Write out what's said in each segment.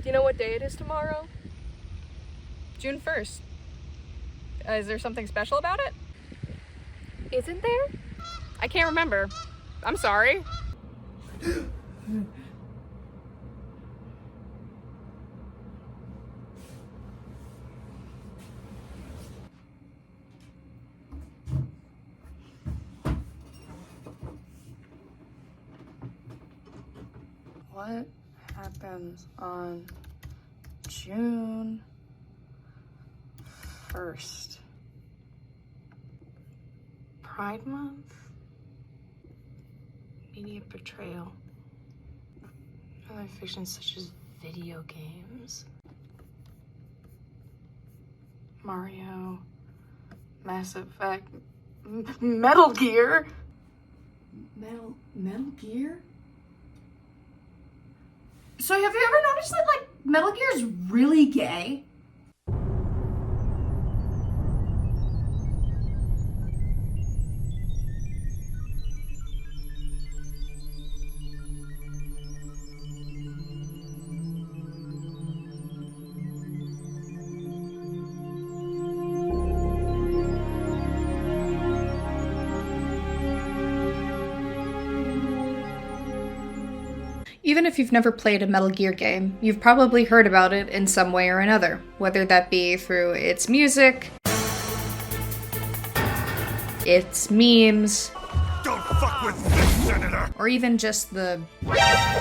Do you know what day it is tomorrow? June 1st. Is there something special about it? Isn't there? I can't remember. I'm sorry. What happens on June 1st? Pride Month? Media portrayal. Other fictions such as video games. Mario. Mass Effect. Metal Gear? Metal Gear? So have you ever noticed that, like, Metal Gear is really gay? Even if you've never played a Metal Gear game, you've probably heard about it in some way or another, whether that be through its music, its memes, Don't fuck with this, Senator! or even just the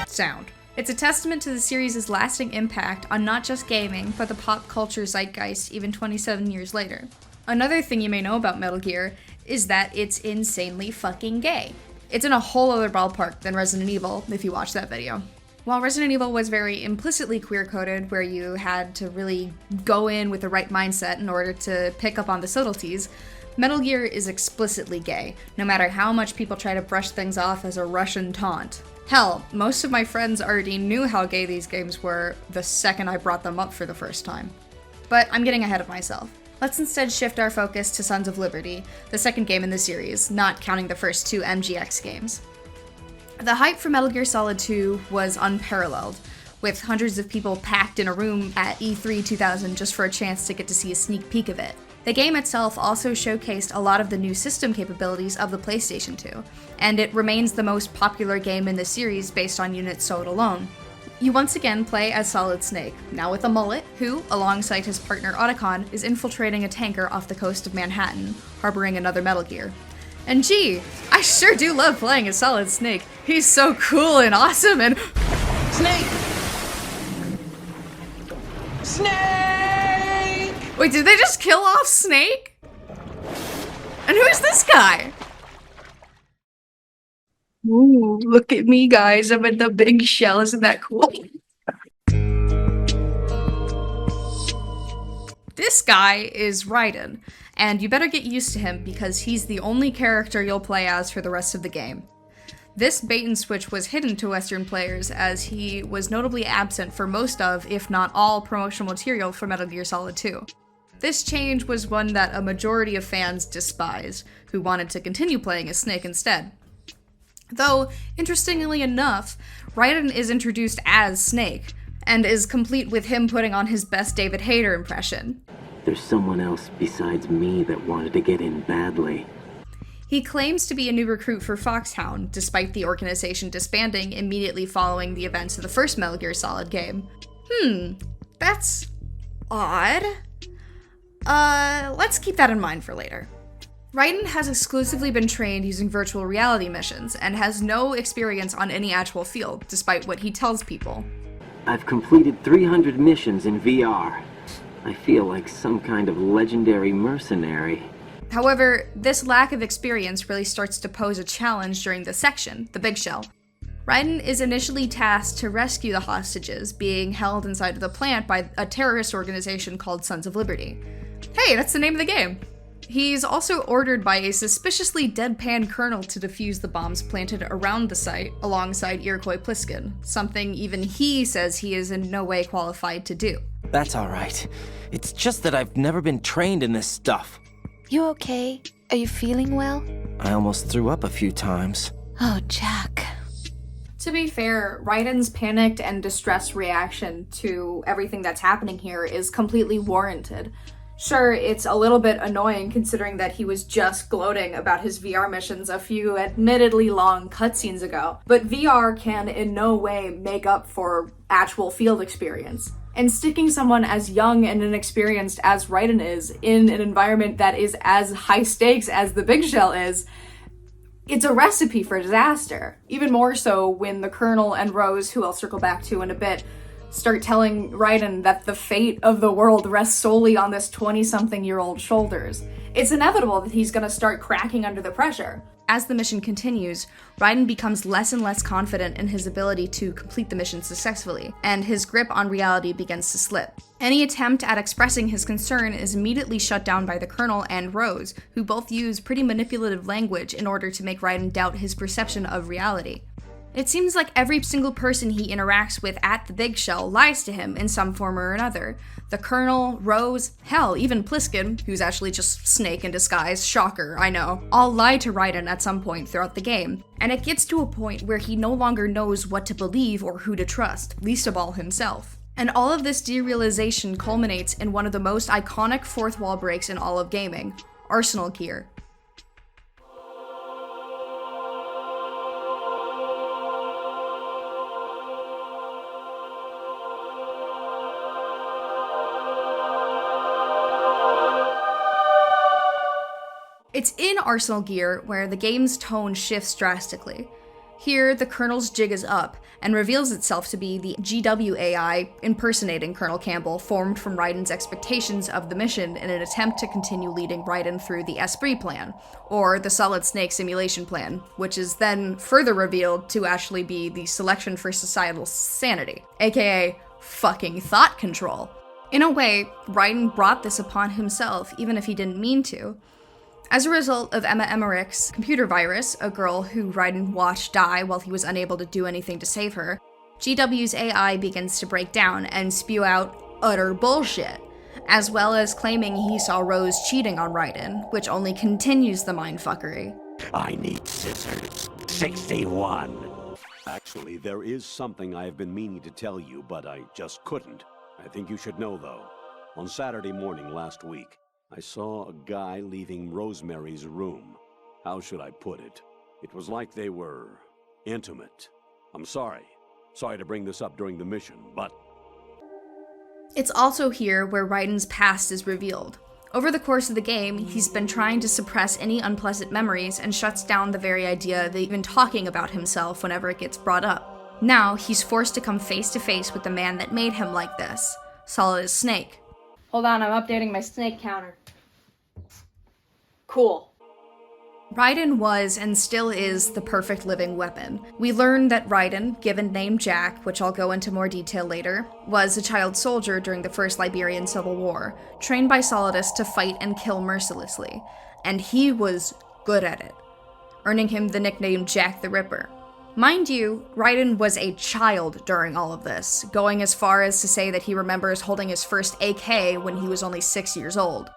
sound. It's a testament to the series' lasting impact on not just gaming, but the pop culture zeitgeist even 27 years later. Another thing you may know about Metal Gear is that it's insanely fucking gay. It's in a whole other ballpark than Resident Evil, if you watch that video. While Resident Evil was very implicitly queer-coded, where you had to really go in with the right mindset in order to pick up on the subtleties, Metal Gear is explicitly gay, no matter how much people try to brush things off as a Russian taunt. Hell, most of my friends already knew how gay these games were the second I brought them up for the first time. But I'm getting ahead of myself. Let's instead shift our focus to Sons of Liberty, the second game in the series, not counting the first two MGX games. The hype for Metal Gear Solid 2 was unparalleled, with hundreds of people packed in a room at E3 2000 just for a chance to get to see a sneak peek of it. The game itself also showcased a lot of the new system capabilities of the PlayStation 2, and it remains the most popular game in the series based on units sold alone. You once again play as Solid Snake, now with a mullet, who, alongside his partner Otacon, is infiltrating a tanker off the coast of Manhattan, harboring another Metal Gear. And gee, I sure do love playing as Solid Snake. He's so cool and awesome and— Snake! Snake! Wait, did they just kill off Snake? And who's this guy? Ooh, look at me, guys. I'm in the big shell. Isn't that cool? This guy is Raiden, and you better get used to him because he's the only character you'll play as for the rest of the game. This bait and switch was hidden to Western players as he was notably absent for most of, if not all, promotional material for Metal Gear Solid 2. This change was one that a majority of fans despised, who wanted to continue playing as Snake instead. Though, interestingly enough, Raiden is introduced as Snake, and is complete with him putting on his best David Hayter impression. There's someone else besides me that wanted to get in badly. He claims to be a new recruit for Foxhound, despite the organization disbanding immediately following the events of the first Metal Gear Solid game. That's odd. Let's keep that in mind for later. Raiden has exclusively been trained using virtual reality missions, and has no experience on any actual field, despite what he tells people. I've completed 300 missions in VR. I feel like some kind of legendary mercenary. However, this lack of experience really starts to pose a challenge during this section, the Big Shell. Raiden is initially tasked to rescue the hostages being held inside of the plant by a terrorist organization called Sons of Liberty. Hey, that's the name of the game! He's also ordered by a suspiciously deadpan colonel to defuse the bombs planted around the site alongside Iroquois Pliskin, something even he says he is in no way qualified to do. That's alright. It's just that I've never been trained in this stuff. You okay? Are you feeling well? I almost threw up a few times. Oh, Jack. To be fair, Raiden's panicked and distressed reaction to everything that's happening here is completely warranted. Sure, it's a little bit annoying considering that he was just gloating about his VR missions a few admittedly long cutscenes ago, but VR can in no way make up for actual field experience. And sticking someone as young and inexperienced as Raiden is in an environment that is as high stakes as the Big Shell is, it's a recipe for disaster. Even more so when the Colonel and Rose, who I'll circle back to in a bit, start telling Raiden that the fate of the world rests solely on this 20-something-year-old shoulders. It's inevitable that he's gonna start cracking under the pressure. As the mission continues, Raiden becomes less and less confident in his ability to complete the mission successfully, and his grip on reality begins to slip. Any attempt at expressing his concern is immediately shut down by the Colonel and Rose, who both use pretty manipulative language in order to make Raiden doubt his perception of reality. It seems like every single person he interacts with at the Big Shell lies to him in some form or another. The Colonel, Rose, hell, even Pliskin, who's actually just Snake in disguise, shocker, I know, all lie to Raiden at some point throughout the game. And it gets to a point where he no longer knows what to believe or who to trust, least of all himself. And all of this derealization culminates in one of the most iconic fourth wall breaks in all of gaming, Arsenal Gear. It's in Arsenal Gear where the game's tone shifts drastically. Here, the Colonel's jig is up, and reveals itself to be the GW AI impersonating Colonel Campbell, formed from Raiden's expectations of the mission in an attempt to continue leading Raiden through the Esprit plan, or the Solid Snake simulation plan, which is then further revealed to actually be the Selection for Societal Sanity, aka fucking thought control. In a way, Raiden brought this upon himself, even if he didn't mean to. As a result of Emma Emmerich's computer virus, a girl who Raiden watched die while he was unable to do anything to save her, GW's AI begins to break down and spew out utter bullshit, as well as claiming he saw Rose cheating on Raiden, which only continues the mindfuckery. I need scissors. 61. Actually, there is something I have been meaning to tell you, but I just couldn't. I think you should know, though. On Saturday morning last week, I saw a guy leaving Rosemary's room. How should I put it? It was like they were intimate. I'm sorry. Sorry to bring this up during the mission, but... It's also here where Raiden's past is revealed. Over the course of the game, he's been trying to suppress any unpleasant memories and shuts down the very idea of even talking about himself whenever it gets brought up. Now, he's forced to come face to face with the man that made him like this, Solid as Snake. Hold on, I'm updating my snake counter. Cool. Raiden was and still is the perfect living weapon. We learn that Raiden, given name Jack, which I'll go into more detail later, was a child soldier during the First Liberian Civil War, trained by Solidus to fight and kill mercilessly, and he was good at it, earning him the nickname Jack the Ripper. Mind you, Raiden was a child during all of this, going as far as to say that he remembers holding his first AK when he was only 6 years old.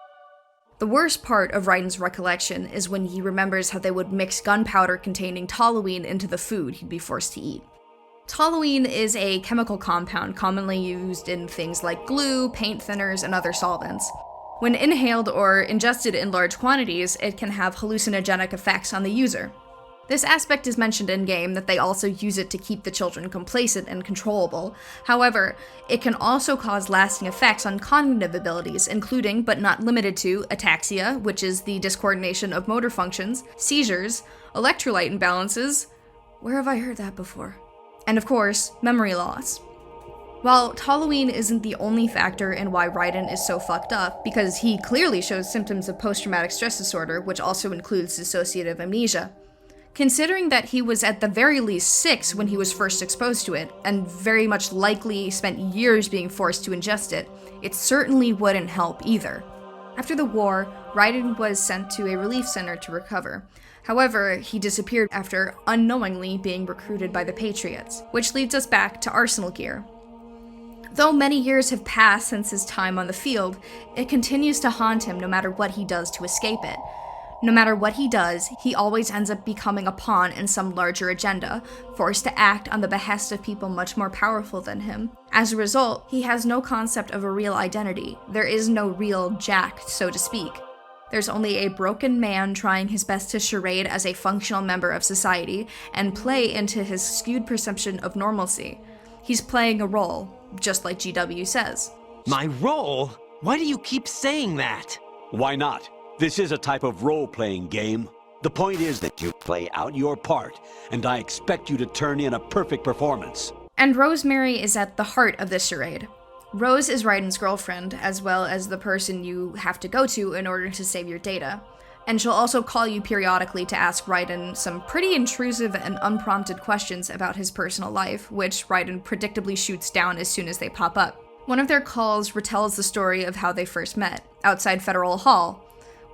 The worst part of Raiden's recollection is when he remembers how they would mix gunpowder containing toluene into the food he'd be forced to eat. Toluene is a chemical compound commonly used in things like glue, paint thinners, and other solvents. When inhaled or ingested in large quantities, it can have hallucinogenic effects on the user. This aspect is mentioned in-game that they also use it to keep the children complacent and controllable. However, it can also cause lasting effects on cognitive abilities, including, but not limited to, ataxia, which is the discoordination of motor functions, seizures, electrolyte imbalances, where have I heard that before? And of course, memory loss. While toluene isn't the only factor in why Raiden is so fucked up, because he clearly shows symptoms of post-traumatic stress disorder, which also includes dissociative amnesia. Considering that he was at the very least 6 when he was first exposed to it, and very much likely spent years being forced to ingest it, it certainly wouldn't help either. After the war, Raiden was sent to a relief center to recover. However, he disappeared after unknowingly being recruited by the Patriots, which leads us back to Arsenal Gear. Though many years have passed since his time on the field, it continues to haunt him no matter what he does to escape it. No matter what he does, he always ends up becoming a pawn in some larger agenda, forced to act on the behest of people much more powerful than him. As a result, he has no concept of a real identity. There is no real Jack, so to speak. There's only a broken man trying his best to charade as a functional member of society and play into his skewed perception of normalcy. He's playing a role, just like GW says. My role? Why do you keep saying that? Why not? This is a type of role-playing game. The point is that you play out your part, and I expect you to turn in a perfect performance. And Rosemary is at the heart of this charade. Rose is Raiden's girlfriend, as well as the person you have to go to in order to save your data. And she'll also call you periodically to ask Raiden some pretty intrusive and unprompted questions about his personal life, which Raiden predictably shoots down as soon as they pop up. One of their calls retells the story of how they first met, outside Federal Hall,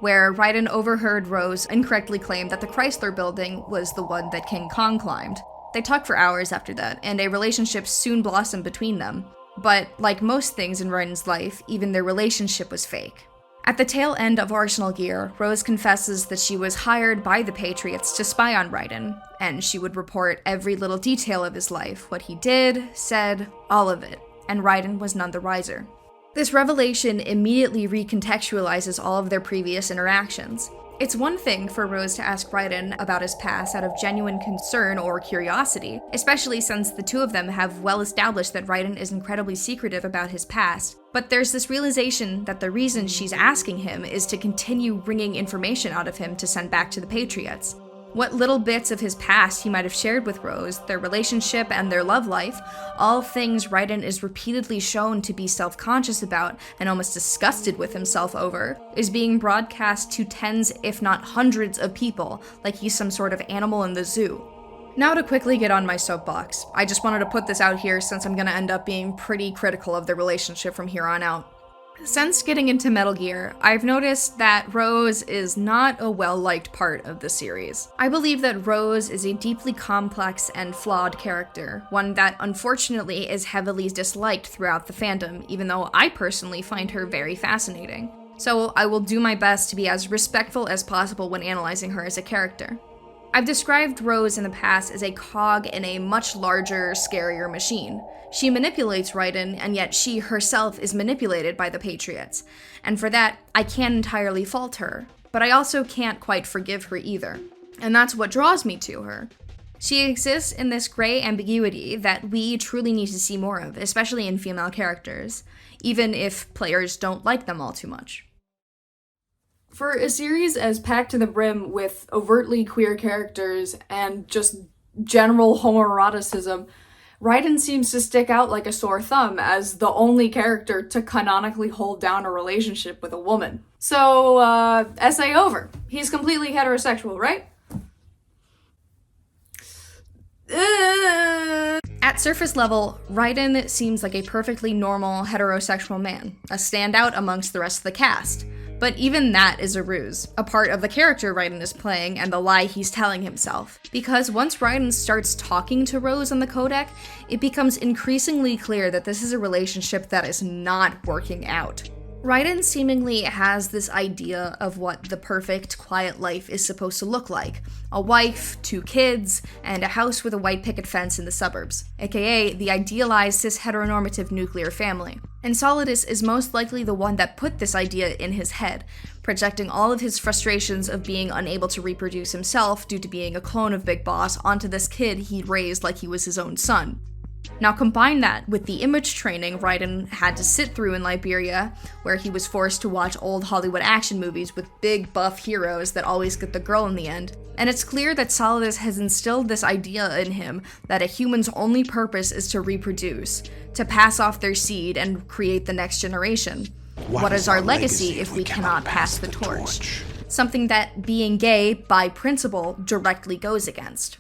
where Raiden overheard Rose incorrectly claim that the Chrysler Building was the one that King Kong climbed. They talked for hours after that, and a relationship soon blossomed between them. But, like most things in Raiden's life, even their relationship was fake. At the tail end of Arsenal Gear, Rose confesses that she was hired by the Patriots to spy on Raiden, and she would report every little detail of his life, what he did, said, all of it, and Raiden was none the wiser. This revelation immediately recontextualizes all of their previous interactions. It's one thing for Rose to ask Raiden about his past out of genuine concern or curiosity, especially since the two of them have well established that Raiden is incredibly secretive about his past. But there's this realization that the reason she's asking him is to continue wringing information out of him to send back to the Patriots. What little bits of his past he might have shared with Rose, their relationship and their love life, all things Raiden is repeatedly shown to be self-conscious about and almost disgusted with himself over, is being broadcast to tens if not hundreds of people like he's some sort of animal in the zoo. Now to quickly get on my soapbox, I just wanted to put this out here since I'm gonna end up being pretty critical of the relationship from here on out. Since getting into Metal Gear, I've noticed that Rose is not a well-liked part of the series. I believe that Rose is a deeply complex and flawed character, one that unfortunately is heavily disliked throughout the fandom, even though I personally find her very fascinating. So I will do my best to be as respectful as possible when analyzing her as a character. I've described Rose in the past as a cog in a much larger, scarier machine. She manipulates Raiden, and yet she herself is manipulated by the Patriots. And for that, I can't entirely fault her, but I also can't quite forgive her either. And that's what draws me to her. She exists in this gray ambiguity that we truly need to see more of, especially in female characters, even if players don't like them all too much. For a series as packed to the brim with overtly queer characters and just general homoeroticism, Raiden seems to stick out like a sore thumb as the only character to canonically hold down a relationship with a woman. So, essay over. He's completely heterosexual, right? At surface level, Raiden seems like a perfectly normal heterosexual man, a standout amongst the rest of the cast. But even that is a ruse, a part of the character Raiden is playing and the lie he's telling himself. Because once Raiden starts talking to Rose on the codec, it becomes increasingly clear that this is a relationship that is not working out. Raiden seemingly has this idea of what the perfect, quiet life is supposed to look like. A wife, 2 kids, and a house with a white picket fence in the suburbs, aka the idealized cis-heteronormative nuclear family. And Solidus is most likely the one that put this idea in his head, projecting all of his frustrations of being unable to reproduce himself due to being a clone of Big Boss onto this kid he'd raised like he was his own son. Now combine that with the image training Raiden had to sit through in Liberia, where he was forced to watch old Hollywood action movies with big buff heroes that always get the girl in the end, and it's clear that Solidus has instilled this idea in him that a human's only purpose is to reproduce, to pass off their seed and create the next generation. What is our legacy if we cannot pass the torch? Something that being gay, by principle, directly goes against.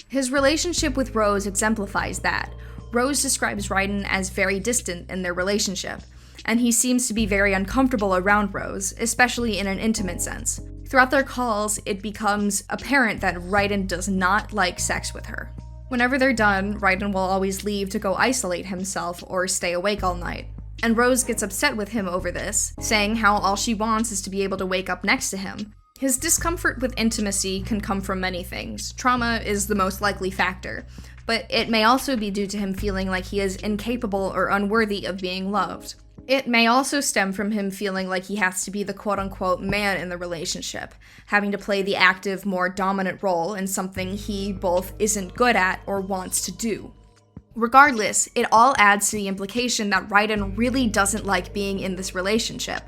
His relationship with Rose exemplifies that. Rose describes Raiden as very distant in their relationship, and he seems to be very uncomfortable around Rose, especially in an intimate sense. Throughout their calls, it becomes apparent that Raiden does not like sex with her. Whenever they're done, Raiden will always leave to go isolate himself or stay awake all night. And Rose gets upset with him over this, saying how all she wants is to be able to wake up next to him. His discomfort with intimacy can come from many things. Trauma is the most likely factor, but it may also be due to him feeling like he is incapable or unworthy of being loved. It may also stem from him feeling like he has to be the quote-unquote man in the relationship, having to play the active, more dominant role in something he both isn't good at or wants to do. Regardless, it all adds to the implication that Raiden really doesn't like being in this relationship.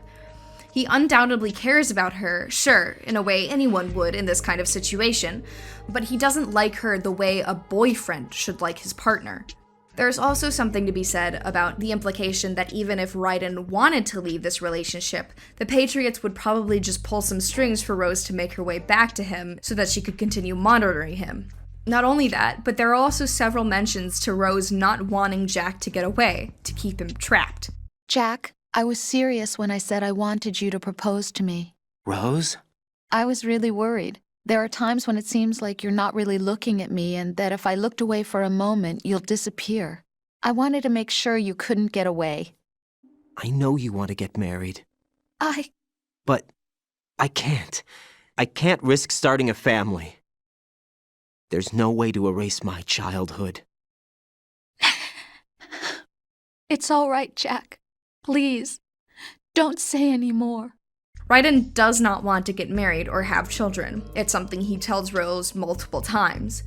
He undoubtedly cares about her, sure, in a way anyone would in this kind of situation, but he doesn't like her the way a boyfriend should like his partner. There's also something to be said about the implication that even if Raiden wanted to leave this relationship, the Patriots would probably just pull some strings for Rose to make her way back to him so that she could continue monitoring him. Not only that, but there are also several mentions to Rose not wanting Jack to get away, to keep him trapped. Jack, I was serious when I said I wanted you to propose to me. Rose? I was really worried. There are times when it seems like you're not really looking at me and that if I looked away for a moment, you'll disappear. I wanted to make sure you couldn't get away. I know you want to get married. I... But I can't. I can't risk starting a family. There's no way to erase my childhood. It's all right, Jack. Please, don't say any more. Raiden does not want to get married or have children. It's something he tells Rose multiple times.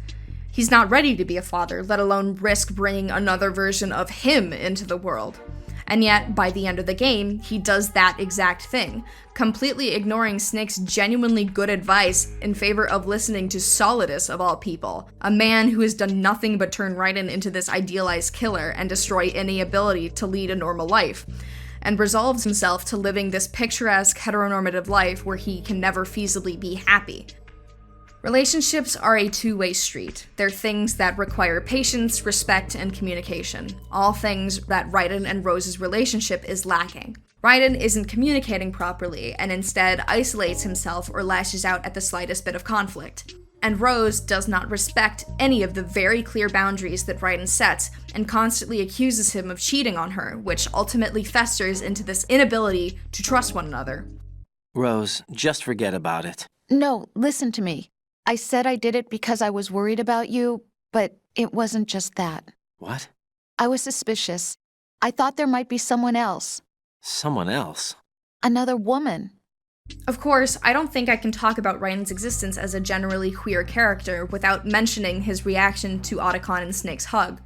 He's not ready to be a father, let alone risk bringing another version of him into the world. And yet, by the end of the game, he does that exact thing, completely ignoring Snake's genuinely good advice in favor of listening to Solidus of all people, a man who has done nothing but turn Raiden into this idealized killer and destroy any ability to lead a normal life, and resolves himself to living this picturesque heteronormative life where he can never feasibly be happy. Relationships are a two-way street. They're things that require patience, respect, and communication. All things that Raiden and Rose's relationship is lacking. Raiden isn't communicating properly, and instead isolates himself or lashes out at the slightest bit of conflict. And Rose does not respect any of the very clear boundaries that Raiden sets, and constantly accuses him of cheating on her, which ultimately festers into this inability to trust one another. Rose, just forget about it. No, listen to me. I said I did it because I was worried about you, but it wasn't just that. What? I was suspicious. I thought there might be someone else. Someone else? Another woman. Of course, I don't think I can talk about Raiden's existence as a generally queer character without mentioning his reaction to Otacon and Snake's hug.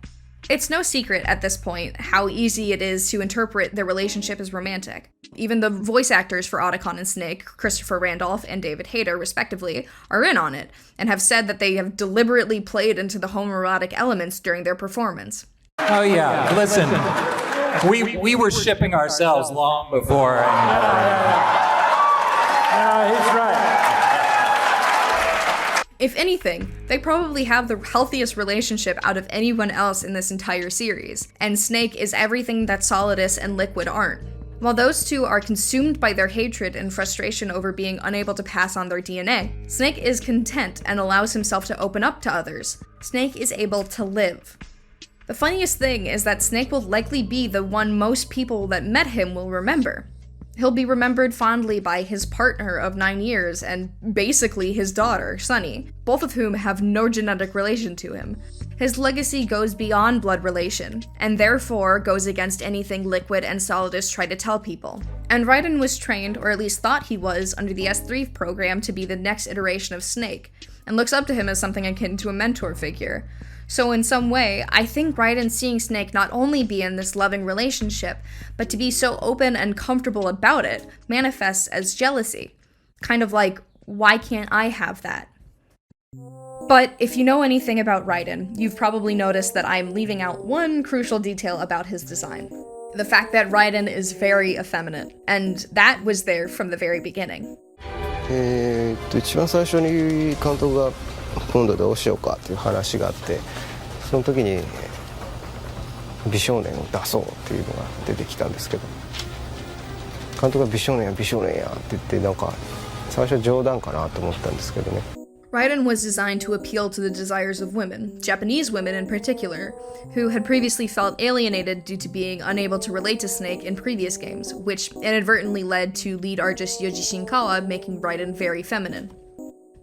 It's no secret at this point how easy it is to interpret their relationship as romantic. Even the voice actors for Otacon and Snake, Christopher Randolph and David Hayter, respectively, are in on it, and have said that they have deliberately played into the homoerotic elements during their performance. Oh yeah, listen, we were shipping ourselves long before. He's right. If anything, they probably have the healthiest relationship out of anyone else in this entire series, and Snake is everything that Solidus and Liquid aren't. While those two are consumed by their hatred and frustration over being unable to pass on their DNA, Snake is content and allows himself to open up to others. Snake is able to live. The funniest thing is that Snake will likely be the one most people that met him will remember. He'll be remembered fondly by his partner of 9 years and basically his daughter, Sunny, both of whom have no genetic relation to him. His legacy goes beyond blood relation, and therefore goes against anything Liquid and Solidus try to tell people. And Raiden was trained, or at least thought he was, under the S3 program to be the next iteration of Snake, and looks up to him as something akin to a mentor figure. So in some way, I think Raiden seeing Snake not only be in this loving relationship, but to be so open and comfortable about it, manifests as jealousy. Kind of like, why can't I have that? But if you know anything about Raiden, you've probably noticed that I'm leaving out one crucial detail about his design. The fact that Raiden is very effeminate, and that was there from the very beginning. 一番最初に監督が今度どうしようかっていう話があって、その時に美少年を出そうっていうのが出てきたんですけど、監督が美少年やって言って、なんか最初冗談かなと思ったんですけどね。Raiden was designed to appeal to the desires of women, Japanese women in particular, who had previously felt alienated due to being unable to relate to Snake in previous games, which inadvertently led to lead artist Yoji Shinkawa making Raiden very feminine.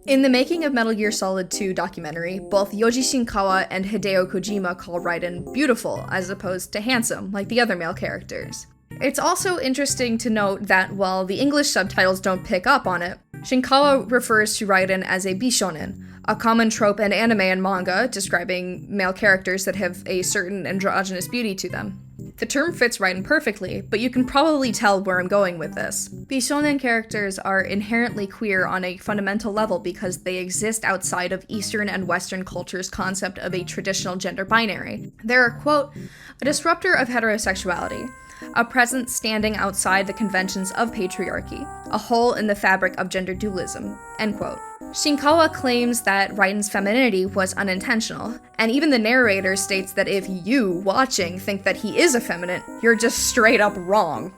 In the Making of Metal Gear Solid 2 documentary, both Yoji Shinkawa and Hideo Kojima call Raiden beautiful as opposed to handsome, like the other male characters. It's also interesting to note that while the English subtitles don't pick up on it, Shinkawa refers to Raiden as a bishonen, a common trope in anime and manga describing male characters that have a certain androgynous beauty to them. The term fits Raiden perfectly, but you can probably tell where I'm going with this. Bishonen characters are inherently queer on a fundamental level because they exist outside of Eastern and Western culture's concept of a traditional gender binary. They're, quote, a disruptor of heterosexuality, a presence standing outside the conventions of patriarchy, a hole in the fabric of gender dualism, end quote. Shinkawa claims that Raiden's femininity was unintentional, and even the narrator states that if you, watching, think that he is effeminate, you're just straight up wrong.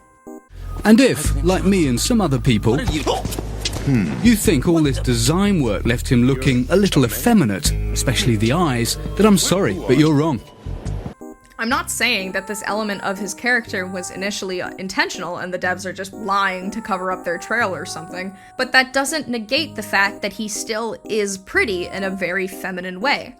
And if, like me and some other people, you think all this design work left him looking a little effeminate, especially the eyes, then I'm sorry, but you're wrong. I'm not saying that this element of his character was initially intentional and the devs are just lying to cover up their trail or something, but that doesn't negate the fact that he still is pretty in a very feminine way.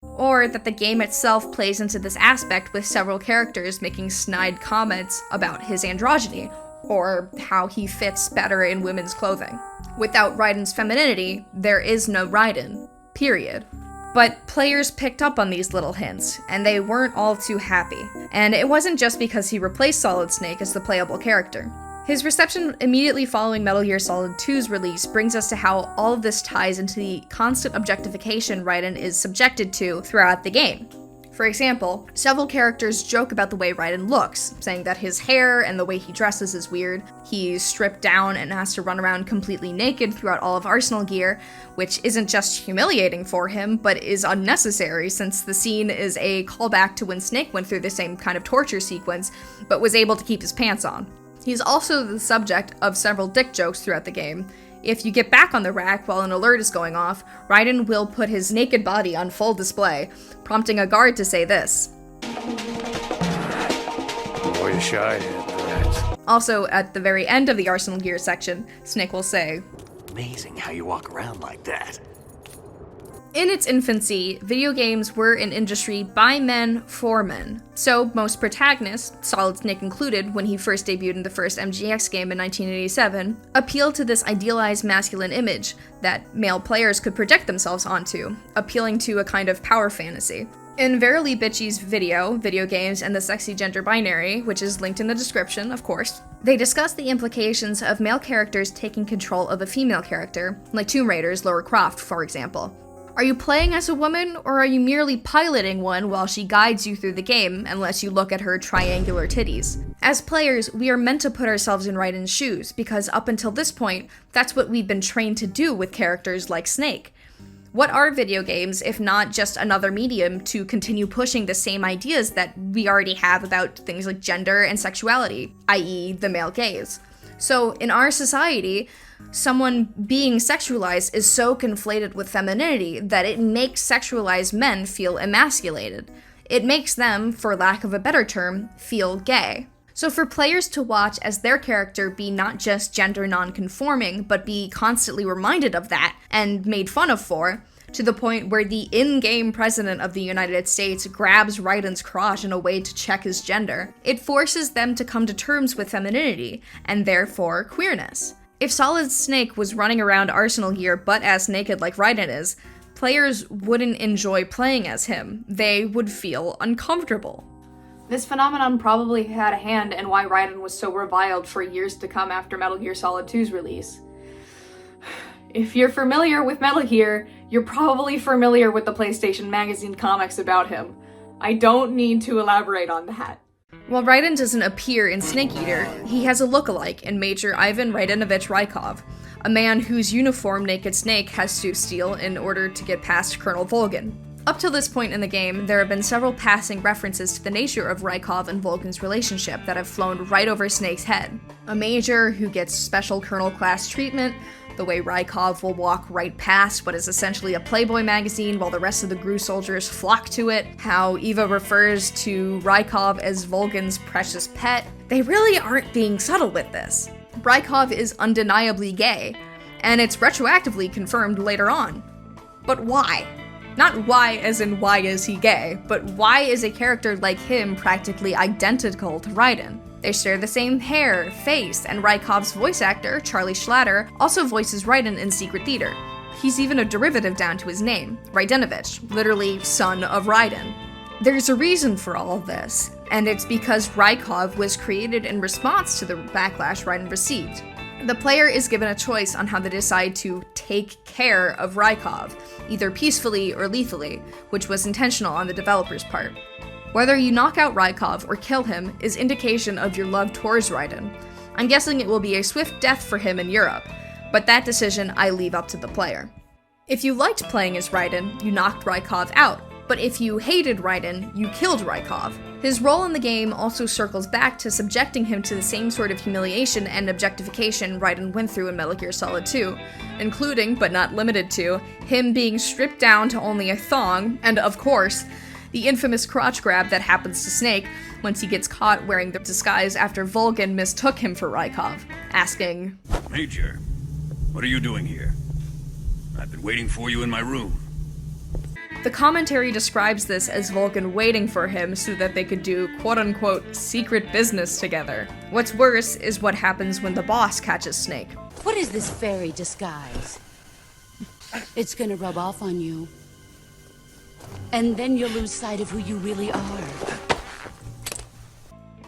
Or that the game itself plays into this aspect with several characters making snide comments about his androgyny, or how he fits better in women's clothing. Without Raiden's femininity, there is no Raiden. Period. But players picked up on these little hints, and they weren't all too happy. And it wasn't just because he replaced Solid Snake as the playable character. His reception immediately following Metal Gear Solid 2's release brings us to how all of this ties into the constant objectification Raiden is subjected to throughout the game. For example, several characters joke about the way Raiden looks, saying that his hair and the way he dresses is weird. He's stripped down and has to run around completely naked throughout all of Arsenal gear, which isn't just humiliating for him, but is unnecessary since the scene is a callback to when Snake went through the same kind of torture sequence, but was able to keep his pants on. He's also the subject of several dick jokes throughout the game. If you get back on the rack while an alert is going off, Raiden will put his naked body on full display, prompting a guard to say this. Boy, you shy at that. Also, at the very end of the Arsenal Gear section, Snake will say, Amazing how you walk around like that. In its infancy, video games were an industry by men for men. So, most protagonists, Solid Snake included when he first debuted in the first MGX game in 1987, appealed to this idealized masculine image that male players could project themselves onto, appealing to a kind of power fantasy. In Verily Bitchy's video Games and the Sexy Gender Binary, which is linked in the description, of course, they discuss the implications of male characters taking control of a female character, like Tomb Raider's Lara Croft, for example. Are you playing as a woman, or are you merely piloting one while she guides you through the game, unless you look at her triangular titties? As players, we are meant to put ourselves in Raiden's shoes, because up until this point, that's what we've been trained to do with characters like Snake. What are video games if not just another medium to continue pushing the same ideas that we already have about things like gender and sexuality, i.e. the male gaze? So, in our society, someone being sexualized is so conflated with femininity that it makes sexualized men feel emasculated. It makes them, for lack of a better term, feel gay. So for players to watch as their character be not just gender non-conforming, but be constantly reminded of that and made fun of for, to the point where the in-game president of the United States grabs Raiden's crotch in a way to check his gender, it forces them to come to terms with femininity, and therefore queerness. If Solid Snake was running around Arsenal Gear butt-ass naked like Raiden is, players wouldn't enjoy playing as him. They would feel uncomfortable. This phenomenon probably had a hand in why Raiden was so reviled for years to come after Metal Gear Solid 2's release. If you're familiar with Metal Gear, you're probably familiar with the PlayStation Magazine comics about him. I don't need to elaborate on that. While Raiden doesn't appear in Snake Eater, he has a look-alike in Major Ivan Raidenovich Rykov, a man whose uniform Naked Snake has to steal in order to get past Colonel Volgin. Up till this point in the game, there have been several passing references to the nature of Rykov and Volgin's relationship that have flown right over Snake's head. A major who gets special colonel class treatment, the way Rykov will walk right past what is essentially a Playboy magazine while the rest of the GRU soldiers flock to it, how Eva refers to Rykov as Volgan's precious pet. They really aren't being subtle with this. Rykov is undeniably gay, and it's retroactively confirmed later on. But why? Not why as in why is he gay, but why is a character like him practically identical to Raiden? They share the same hair, face, and Rykov's voice actor, Charlie Schlatter, also voices Raiden in Secret Theater. He's even a derivative down to his name, Raidenovich, literally son of Raiden. There's a reason for all of this, and it's because Rykov was created in response to the backlash Raiden received. The player is given a choice on how they decide to take care of Rykov, either peacefully or lethally, which was intentional on the developer's part. Whether you knock out Rykov or kill him is indication of your love towards Raiden. I'm guessing it will be a swift death for him in Europe, but that decision I leave up to the player. If you liked playing as Raiden, you knocked Rykov out, but if you hated Raiden, you killed Rykov. His role in the game also circles back to subjecting him to the same sort of humiliation and objectification Raiden went through in Metal Gear Solid 2, including, but not limited to, him being stripped down to only a thong, and of course, the infamous crotch grab that happens to Snake once he gets caught wearing the disguise after Volgan mistook him for Rykov, asking, "Major, what are you doing here? I've been waiting for you in my room." The commentary describes this as Volgan waiting for him so that they could do quote-unquote secret business together. What's worse is what happens when the boss catches Snake. What is this fairy disguise? It's gonna rub off on you. And then you'll lose sight of who you really are.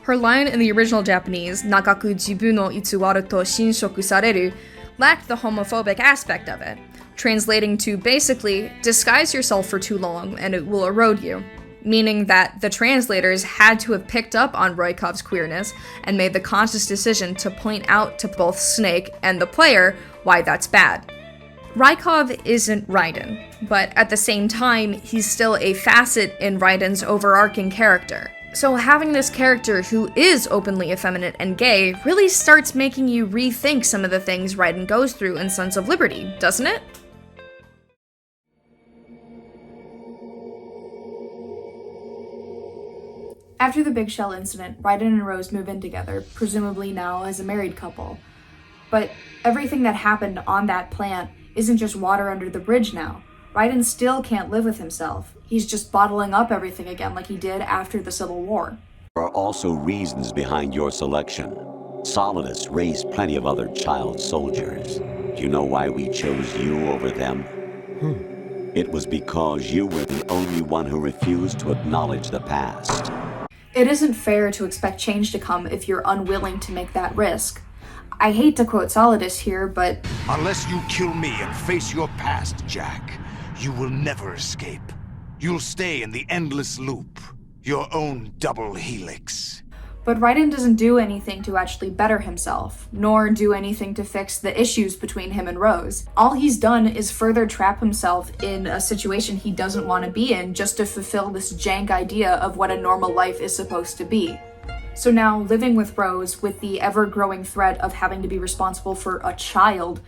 Her line in the original Japanese, Nagaku jibu no itsuwaru to shinshoku sareru, lacked the homophobic aspect of it, translating to basically, disguise yourself for too long and it will erode you, meaning that the translators had to have picked up on Rykov's queerness and made the conscious decision to point out to both Snake and the player why that's bad. Rykov isn't Raiden, but at the same time, he's still a facet in Raiden's overarching character. So having this character who is openly effeminate and gay really starts making you rethink some of the things Raiden goes through in Sons of Liberty, doesn't it? After the Big Shell incident, Raiden and Rose move in together, presumably now as a married couple. But everything that happened on that plant isn't just water under the bridge now. Raiden still can't live with himself. He's just bottling up everything again like he did after the Civil War. There are also reasons behind your selection. Solidus raised plenty of other child soldiers. Do you know why we chose you over them? It was because you were the only one who refused to acknowledge the past. It isn't fair to expect change to come if you're unwilling to make that risk. I hate to quote Solidus here, but unless you kill me and face your past, Jack, you will never escape. You'll stay in the endless loop, your own double helix. But Raiden doesn't do anything to actually better himself, nor do anything to fix the issues between him and Rose. All he's done is further trap himself in a situation he doesn't want to be in just to fulfill this jank idea of what a normal life is supposed to be. So now, living with Rose, with the ever-growing threat of having to be responsible for a child,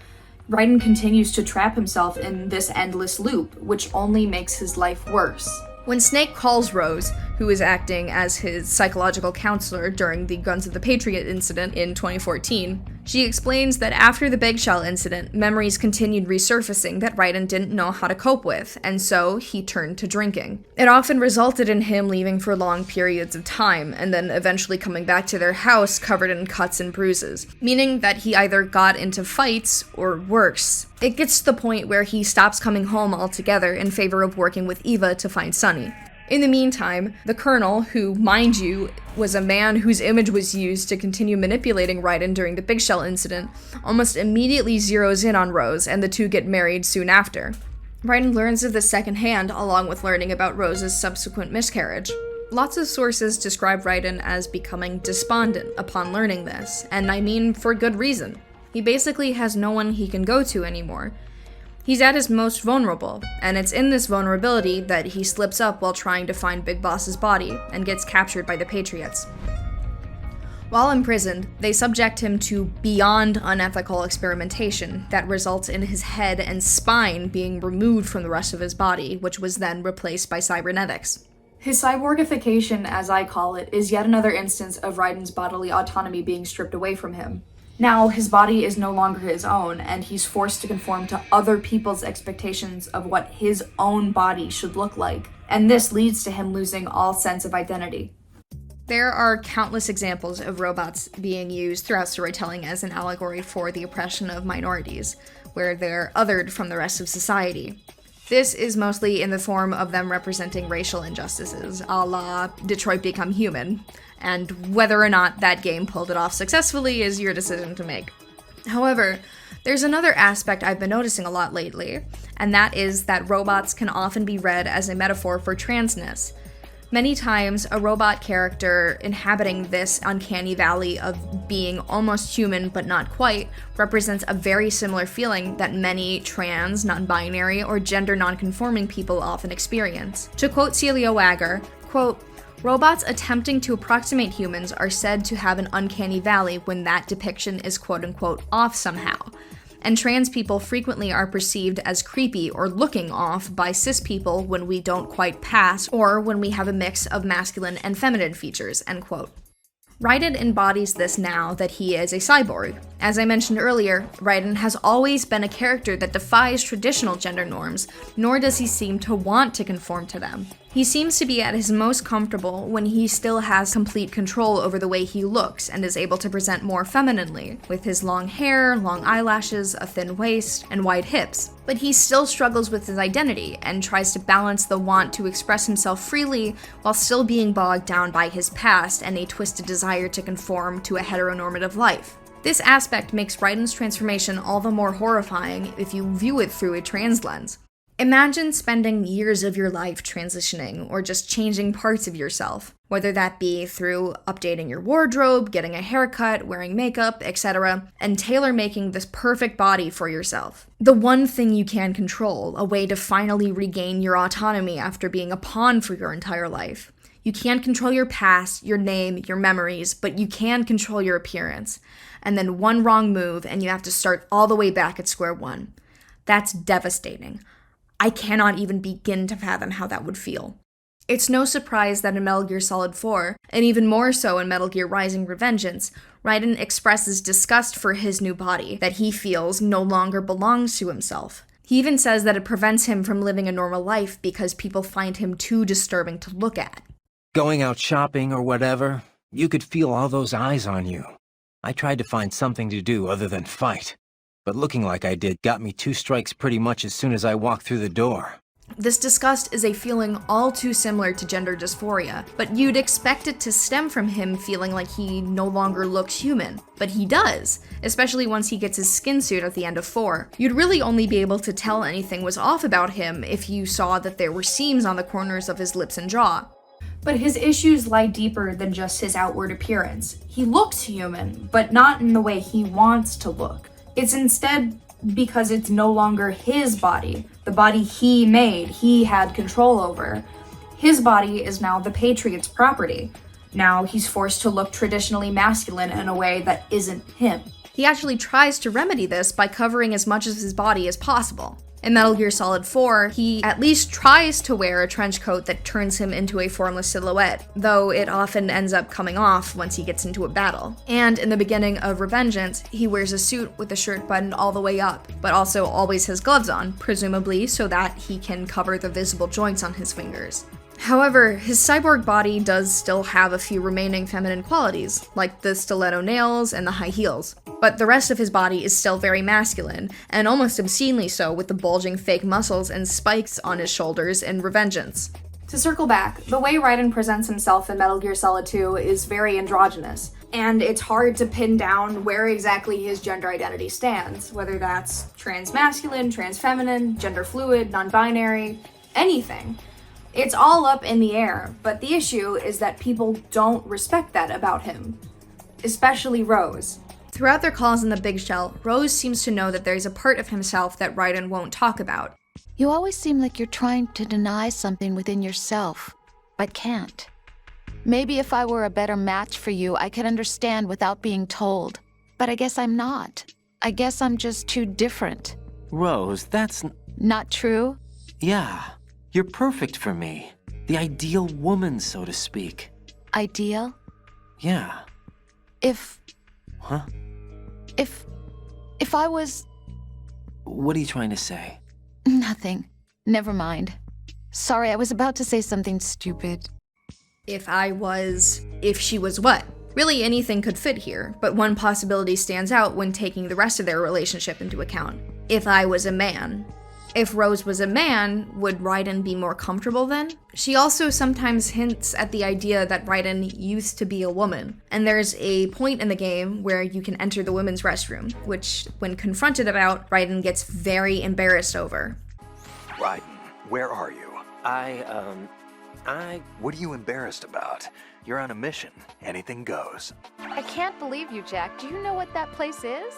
Raiden continues to trap himself in this endless loop, which only makes his life worse. When Snake calls Rose, who is acting as his psychological counselor during the Guns of the Patriot incident in 2014, she explains that after the Big Shell incident, memories continued resurfacing that Raiden didn't know how to cope with, and so he turned to drinking. It often resulted in him leaving for long periods of time, and then eventually coming back to their house covered in cuts and bruises, meaning that he either got into fights or worse. It gets to the point where he stops coming home altogether in favor of working with Eva to find Sunny. In the meantime, the Colonel, who, mind you, was a man whose image was used to continue manipulating Raiden during the Big Shell incident, almost immediately zeroes in on Rose, and the two get married soon after. Raiden learns of this secondhand, along with learning about Rose's subsequent miscarriage. Lots of sources describe Raiden as becoming despondent upon learning this, and I mean for good reason. He basically has no one he can go to anymore. He's at his most vulnerable, and it's in this vulnerability that he slips up while trying to find Big Boss's body and gets captured by the Patriots. While imprisoned, they subject him to beyond unethical experimentation that results in his head and spine being removed from the rest of his body, which was then replaced by cybernetics. His cyborgification, as I call it, is yet another instance of Raiden's bodily autonomy being stripped away from him. Now, his body is no longer his own, and he's forced to conform to other people's expectations of what his own body should look like, and this leads to him losing all sense of identity. There are countless examples of robots being used throughout storytelling as an allegory for the oppression of minorities, where they're othered from the rest of society. This is mostly in the form of them representing racial injustices, a la Detroit Become Human, and whether or not that game pulled it off successfully is your decision to make. However, there's another aspect I've been noticing a lot lately, and that is that robots can often be read as a metaphor for transness. Many times, a robot character inhabiting this uncanny valley of being almost human but not quite represents a very similar feeling that many trans, non-binary, or gender non-conforming people often experience. To quote Ceila Wagar, quote, "Robots attempting to approximate humans are said to have an uncanny valley when that depiction is quote-unquote off somehow. And trans people frequently are perceived as creepy or looking off by cis people when we don't quite pass or when we have a mix of masculine and feminine features," end quote. Raiden embodies this now that he is a cyborg. As I mentioned earlier, Raiden has always been a character that defies traditional gender norms, nor does he seem to want to conform to them. He seems to be at his most comfortable when he still has complete control over the way he looks and is able to present more femininely, with his long hair, long eyelashes, a thin waist, and wide hips. But he still struggles with his identity and tries to balance the want to express himself freely while still being bogged down by his past and a twisted desire to conform to a heteronormative life. This aspect makes Raiden's transformation all the more horrifying if you view it through a trans lens. Imagine spending years of your life transitioning or just changing parts of yourself, whether that be through updating your wardrobe, getting a haircut, wearing makeup, etc., and tailor-making this perfect body for yourself. The one thing you can control, a way to finally regain your autonomy after being a pawn for your entire life. You can't control your past, your name, your memories, but you can control your appearance. And then one wrong move and you have to start all the way back at square one. That's devastating. I cannot even begin to fathom how that would feel. It's no surprise that in Metal Gear Solid 4, and even more so in Metal Gear Rising: Revengeance, Raiden expresses disgust for his new body that he feels no longer belongs to himself. He even says that it prevents him from living a normal life because people find him too disturbing to look at. Going out shopping or whatever, you could feel all those eyes on you. I tried to find something to do other than fight. But looking like I did got me 2 strikes pretty much as soon as I walked through the door. This disgust is a feeling all too similar to gender dysphoria, but you'd expect it to stem from him feeling like he no longer looks human. But he does, especially once he gets his skin suit at the end of 4. You'd really only be able to tell anything was off about him if you saw that there were seams on the corners of his lips and jaw. But his issues lie deeper than just his outward appearance. He looks human, but not in the way he wants to look. It's instead because it's no longer his body, the body he made, he had control over. His body is now the Patriot's property. Now he's forced to look traditionally masculine in a way that isn't him. He actually tries to remedy this by covering as much of his body as possible. In Metal Gear Solid 4, he at least tries to wear a trench coat that turns him into a formless silhouette, though it often ends up coming off once he gets into a battle. And in the beginning of Revengeance, he wears a suit with the shirt buttoned all the way up, but also always has gloves on, presumably so that he can cover the visible joints on his fingers. However, his cyborg body does still have a few remaining feminine qualities, like the stiletto nails and the high heels. But the rest of his body is still very masculine, and almost obscenely so with the bulging fake muscles and spikes on his shoulders in Revengeance. To circle back, the way Raiden presents himself in Metal Gear Solid 2 is very androgynous, and it's hard to pin down where exactly his gender identity stands, whether that's trans-masculine, trans-feminine, gender-fluid, non-binary, anything. It's all up in the air, but the issue is that people don't respect that about him, especially Rose. Throughout their calls in the Big Shell, Rose seems to know that there's a part of himself that Raiden won't talk about. You always seem like you're trying to deny something within yourself, but can't. Maybe if I were a better match for you, I could understand without being told. But I guess I'm not. I guess I'm just too different. Rose, that's... Not true? Yeah, you're perfect for me. The ideal woman, so to speak. Ideal? Yeah. If... Huh? If I was... What are you trying to say? Nothing. Never mind. Sorry, I was about to say something stupid. If she was what? Really anything could fit here, but one possibility stands out when taking the rest of their relationship into account. If I was a man. If Rose was a man, would Raiden be more comfortable then? She also sometimes hints at the idea that Raiden used to be a woman, and there's a point in the game where you can enter the women's restroom, which, when confronted about, Raiden gets very embarrassed over. Raiden, where are you? What are you embarrassed about? You're on a mission. Anything goes. I can't believe you, Jack. Do you know what that place is?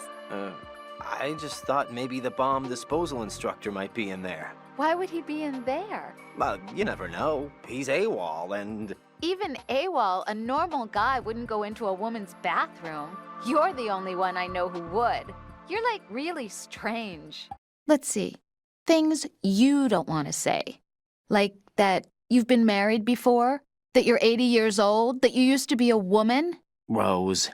I just thought maybe the bomb disposal instructor might be in there. Why would he be in there? Well, you never know. He's AWOL and... Even AWOL, a normal guy wouldn't go into a woman's bathroom. You're the only one I know who would. You're like really strange. Let's see. Things you don't want to say. Like that you've been married before? That you're 80 years old? That you used to be a woman? Rose.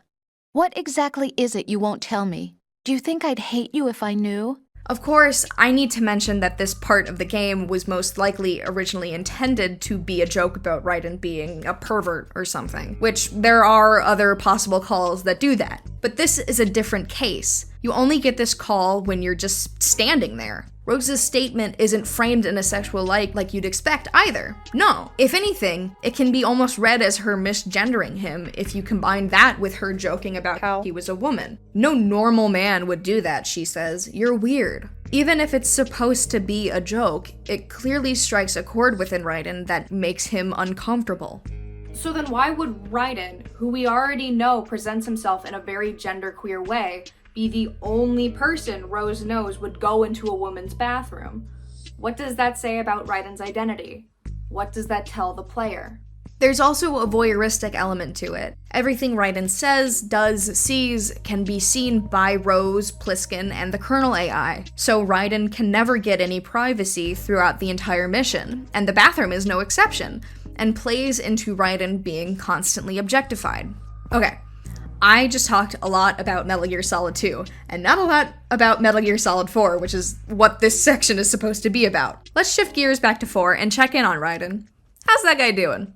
What exactly is it you won't tell me? Do you think I'd hate you if I knew? Of course, I need to mention that this part of the game was most likely originally intended to be a joke about Raiden being a pervert or something, which there are other possible calls that do that. But this is a different case. You only get this call when you're just standing there. Rose's statement isn't framed in a sexual light like you'd expect either. No, if anything, it can be almost read as her misgendering him if you combine that with her joking about how he was a woman. No normal man would do that, she says. You're weird. Even if it's supposed to be a joke, it clearly strikes a chord within Raiden that makes him uncomfortable. So then why would Raiden, who we already know presents himself in a very genderqueer way, be the only person Rose knows would go into a woman's bathroom? What does that say about Raiden's identity? What does that tell the player? There's also a voyeuristic element to it. Everything Raiden says, does, sees, can be seen by Rose, Pliskin, and the Colonel AI, so Raiden can never get any privacy throughout the entire mission, and the bathroom is no exception, and plays into Raiden being constantly objectified. Okay, I just talked a lot about Metal Gear Solid 2, and not a lot about Metal Gear Solid 4, which is what this section is supposed to be about. Let's shift gears back to 4 and check in on Raiden. How's that guy doing?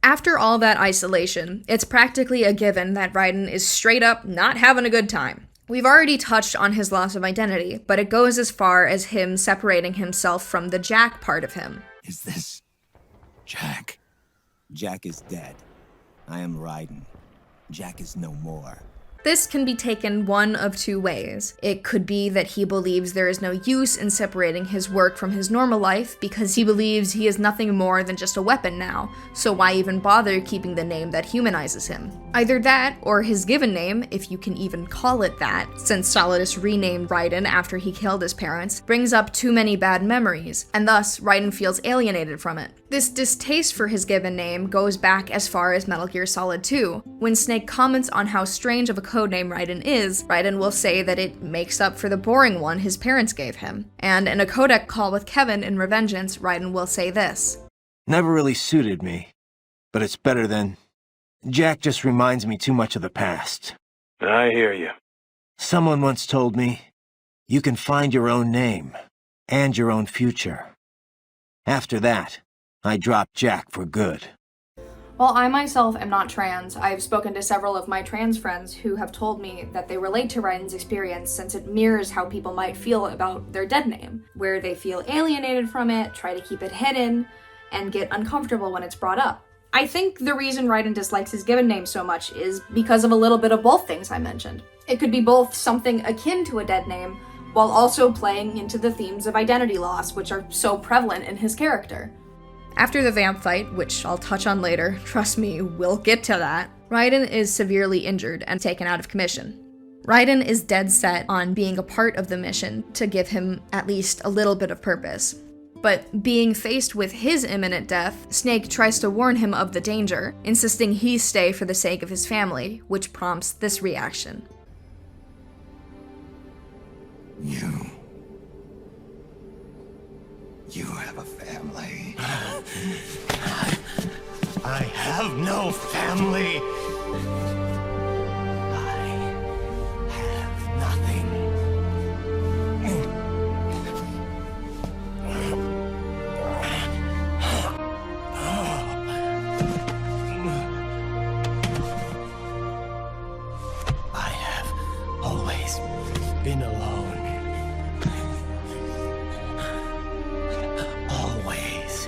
After all that isolation, it's practically a given that Raiden is straight up not having a good time. We've already touched on his loss of identity, but it goes as far as him separating himself from the Jack part of him. Is this Jack? Jack is dead. I am Raiden. Jack is no more. This can be taken one of two ways. It could be that he believes there is no use in separating his work from his normal life because he believes he is nothing more than just a weapon now, so why even bother keeping the name that humanizes him? Either that, or his given name, if you can even call it that, since Solidus renamed Raiden after he killed his parents, brings up too many bad memories, and thus Raiden feels alienated from it. This distaste for his given name goes back as far as Metal Gear Solid 2. When Snake comments on how strange of a codename Raiden is, Raiden will say that it makes up for the boring one his parents gave him. And in a codec call with Kevin in Revengeance, Raiden will say this. Never really suited me, but it's better than... Jack just reminds me too much of the past. I hear you. Someone once told me, you can find your own name, and your own future. After that, I dropped Jack for good. While I myself am not trans, I have spoken to several of my trans friends who have told me that they relate to Raiden's experience since it mirrors how people might feel about their dead name, where they feel alienated from it, try to keep it hidden, and get uncomfortable when it's brought up. I think the reason Raiden dislikes his given name so much is because of a little bit of both things I mentioned. It could be both something akin to a dead name, while also playing into the themes of identity loss, which are so prevalent in his character. After the vamp fight, which I'll touch on later, trust me, we'll get to that, Raiden is severely injured and taken out of commission. Raiden is dead set on being a part of the mission to give him at least a little bit of purpose. But being faced with his imminent death, Snake tries to warn him of the danger, insisting he stay for the sake of his family, which prompts this reaction. You have a family. I have no family. I have nothing. I have always been alone. Always.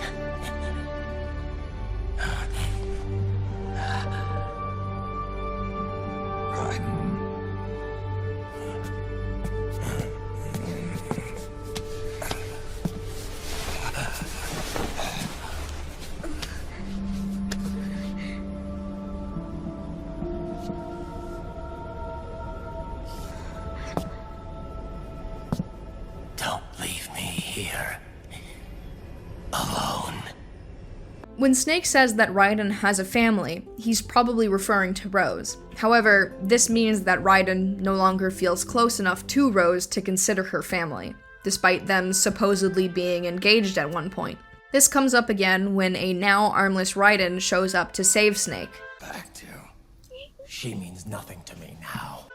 Don't leave me here. Alone. When Snake says that Raiden has a family, he's probably referring to Rose. However, this means that Raiden no longer feels close enough to Rose to consider her family, despite them supposedly being engaged at one point. This comes up again when a now armless Raiden shows up to save Snake. She means nothing to me now.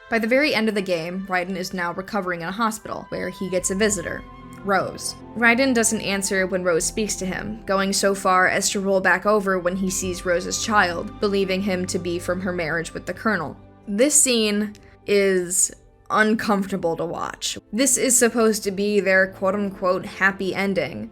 By the very end of the game, Raiden is now recovering in a hospital, where he gets a visitor, Rose. Raiden doesn't answer when Rose speaks to him, going so far as to roll back over when he sees Rose's child, believing him to be from her marriage with the Colonel. This scene is uncomfortable to watch. This is supposed to be their quote-unquote happy ending,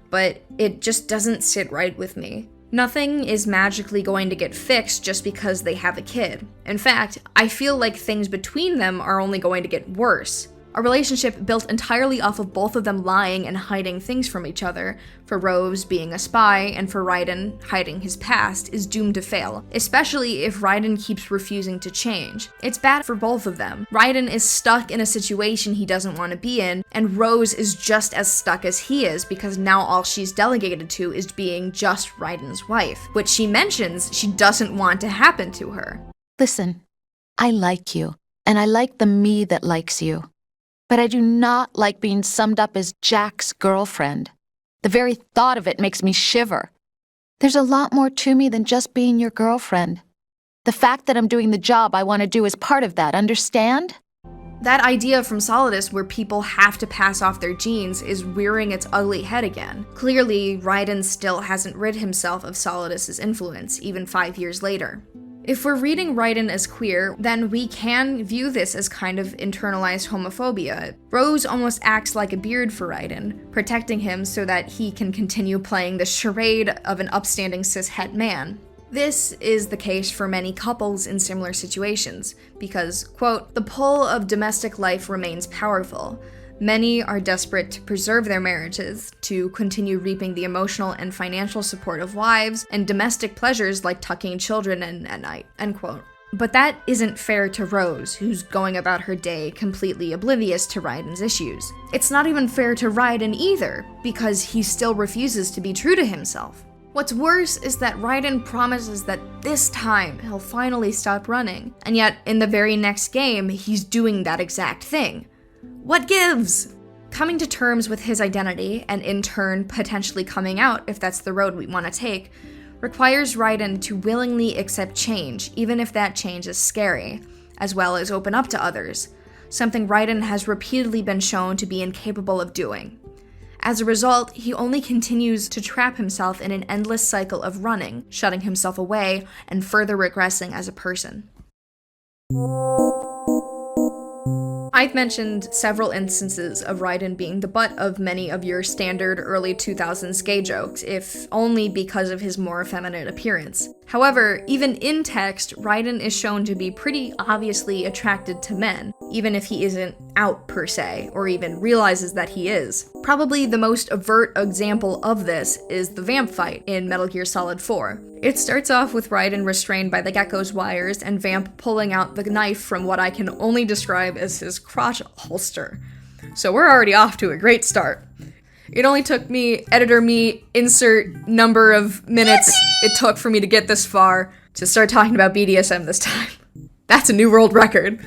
but it just doesn't sit right with me. Nothing is magically going to get fixed just because they have a kid. In fact, I feel like things between them are only going to get worse. A relationship built entirely off of both of them lying and hiding things from each other, for Rose being a spy and for Raiden hiding his past, is doomed to fail, especially if Raiden keeps refusing to change. It's bad for both of them. Raiden is stuck in a situation he doesn't want to be in, and Rose is just as stuck as he is because now all she's delegated to is being just Raiden's wife, which she mentions she doesn't want to happen to her. Listen, I like you, and I like the me that likes you. But I do not like being summed up as Jack's girlfriend. The very thought of it makes me shiver. There's a lot more to me than just being your girlfriend. The fact that I'm doing the job I want to do is part of that, understand? That idea from Solidus where people have to pass off their genes is rearing its ugly head again. Clearly, Raiden still hasn't rid himself of Solidus's influence, even 5 years later. If we're reading Raiden as queer, then we can view this as kind of internalized homophobia. Rose almost acts like a beard for Raiden, protecting him so that he can continue playing the charade of an upstanding cishet man. This is the case for many couples in similar situations, because, quote, the pull of domestic life remains powerful. Many are desperate to preserve their marriages, to continue reaping the emotional and financial support of wives, and domestic pleasures like tucking children in at night, end quote. But that isn't fair to Rose, who's going about her day completely oblivious to Raiden's issues. It's not even fair to Raiden either, because he still refuses to be true to himself. What's worse is that Raiden promises that this time he'll finally stop running, and yet in the very next game, he's doing that exact thing. What gives? Coming to terms with his identity, and in turn potentially coming out if that's the road we want to take, requires Raiden to willingly accept change, even if that change is scary, as well as open up to others, something Raiden has repeatedly been shown to be incapable of doing. As a result, he only continues to trap himself in an endless cycle of running, shutting himself away, and further regressing as a person. I've mentioned several instances of Raiden being the butt of many of your standard early 2000s gay jokes, if only because of his more effeminate appearance. However, even in text, Raiden is shown to be pretty obviously attracted to men, even if he isn't out per se, or even realizes that he is. Probably the most overt example of this is the vamp fight in Metal Gear Solid 4. It starts off with Raiden restrained by the gecko's wires and Vamp pulling out the knife from what I can only describe as his crotch holster. So we're already off to a great start. It only took me, editor me, insert number of minutes it took for me to get this far to start talking about BDSM this time. That's a new world record.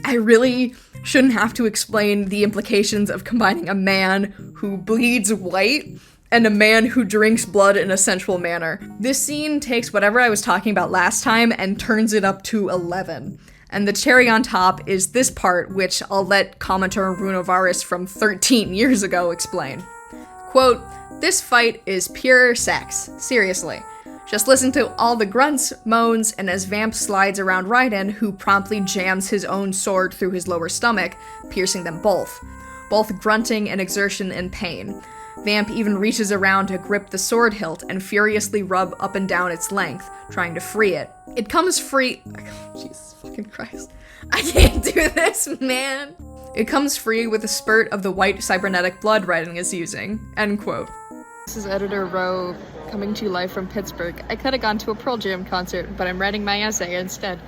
I really shouldn't have to explain the implications of combining a man who bleeds white and a man who drinks blood in a sensual manner. This scene takes whatever I was talking about last time and turns it up to 11. And the cherry on top is this part, which I'll let commenter Runovaris from 13 years ago explain. Quote, "This fight is pure sex. Seriously. Just listen to all the grunts, moans, and as Vamp slides around Raiden, who promptly jams his own sword through his lower stomach, piercing them both grunting and exertion and pain. Vamp even reaches around to grip the sword hilt and furiously rub up and down its length, trying to free it. It comes free— Jesus fucking Christ. I can't do this, man! It comes free with a spurt of the white cybernetic blood Raiden is using." End quote. This is Editor Rowe, coming to you live from Pittsburgh. I could have gone to a Pearl Jam concert, but I'm writing my essay instead.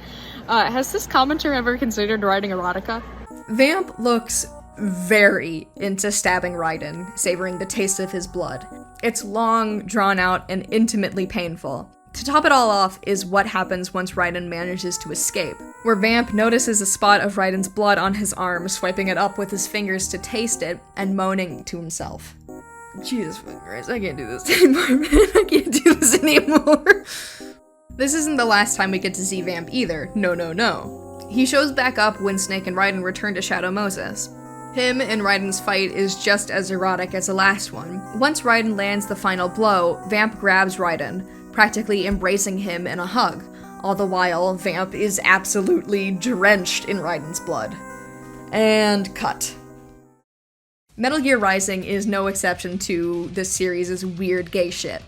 Has this commenter ever considered writing erotica? Vamp looks very into stabbing Raiden, savoring the taste of his blood. It's long, drawn out, and intimately painful. To top it all off is what happens once Raiden manages to escape, where Vamp notices a spot of Raiden's blood on his arm, swiping it up with his fingers to taste it, and moaning to himself. Jesus Christ, I can't do this anymore, man. I can't do this anymore. This isn't the last time we get to see Vamp either. No. He shows back up when Snake and Raiden return to Shadow Moses. Him and Raiden's fight is just as erotic as the last one. Once Raiden lands the final blow, Vamp grabs Raiden, practically embracing him in a hug. All the while, Vamp is absolutely drenched in Raiden's blood. And cut. Metal Gear Rising is no exception to this series' weird gay shit,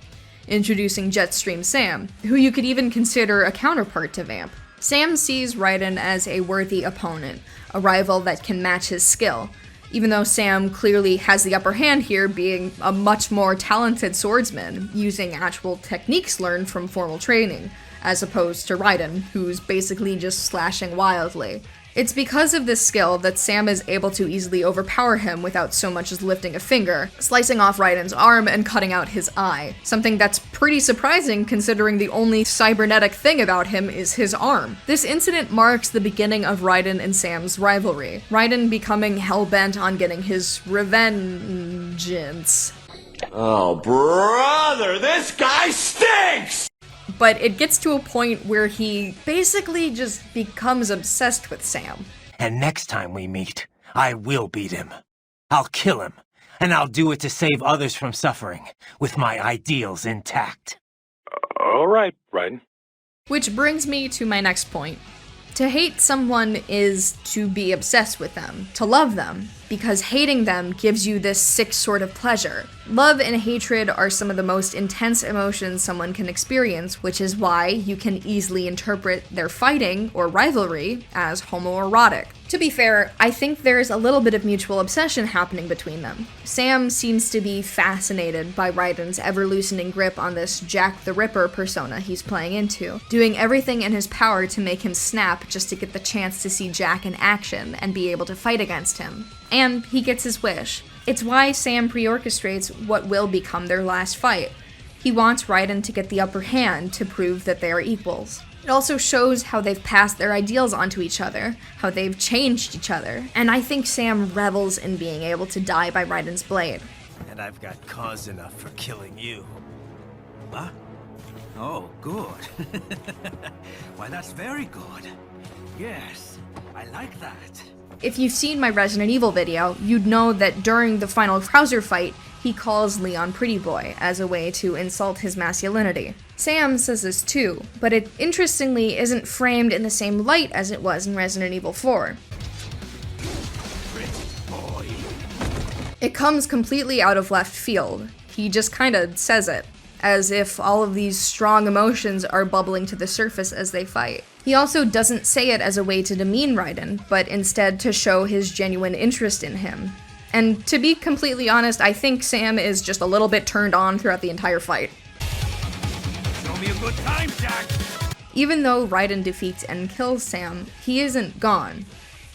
introducing Jetstream Sam, who you could even consider a counterpart to Vamp. Sam sees Raiden as a worthy opponent, a rival that can match his skill, even though Sam clearly has the upper hand here, being a much more talented swordsman, using actual techniques learned from formal training, as opposed to Raiden, who's basically just slashing wildly. It's because of this skill that Sam is able to easily overpower him without so much as lifting a finger, slicing off Raiden's arm and cutting out his eye. Something that's pretty surprising considering the only cybernetic thing about him is his arm. This incident marks the beginning of Raiden and Sam's rivalry, Raiden becoming hell-bent on getting his revengeance. Oh, brother, this guy stinks! But it gets to a point where he basically just becomes obsessed with Sam. And next time we meet, I will beat him. I'll kill him, and I'll do it to save others from suffering, with my ideals intact. All right, Raiden. Which brings me to my next point. To hate someone is to be obsessed with them, to love them, because hating them gives you this sick sort of pleasure. Love and hatred are some of the most intense emotions someone can experience, which is why you can easily interpret their fighting or rivalry as homoerotic. To be fair, I think there's a little bit of mutual obsession happening between them. Sam seems to be fascinated by Raiden's ever-loosening grip on this Jack the Ripper persona he's playing into, doing everything in his power to make him snap just to get the chance to see Jack in action and be able to fight against him. And he gets his wish. It's why Sam pre-orchestrates what will become their last fight. He wants Raiden to get the upper hand to prove that they are equals. It also shows how they've passed their ideals onto each other, how they've changed each other, and I think Sam revels in being able to die by Raiden's blade. And I've got cause enough for killing you. Huh? Oh, good. Why, that's very good. Yes, I like that. If you've seen my Resident Evil video, you'd know that during the final Krauser fight, he calls Leon Pretty Boy as a way to insult his masculinity. Sam says this too, but it interestingly isn't framed in the same light as it was in Resident Evil 4. It comes completely out of left field. He just kinda says it, as if all of these strong emotions are bubbling to the surface as they fight. He also doesn't say it as a way to demean Raiden, but instead to show his genuine interest in him. And to be completely honest, I think Sam is just a little bit turned on throughout the entire fight. Show me a good time, Jack! Even though Raiden defeats and kills Sam, he isn't gone.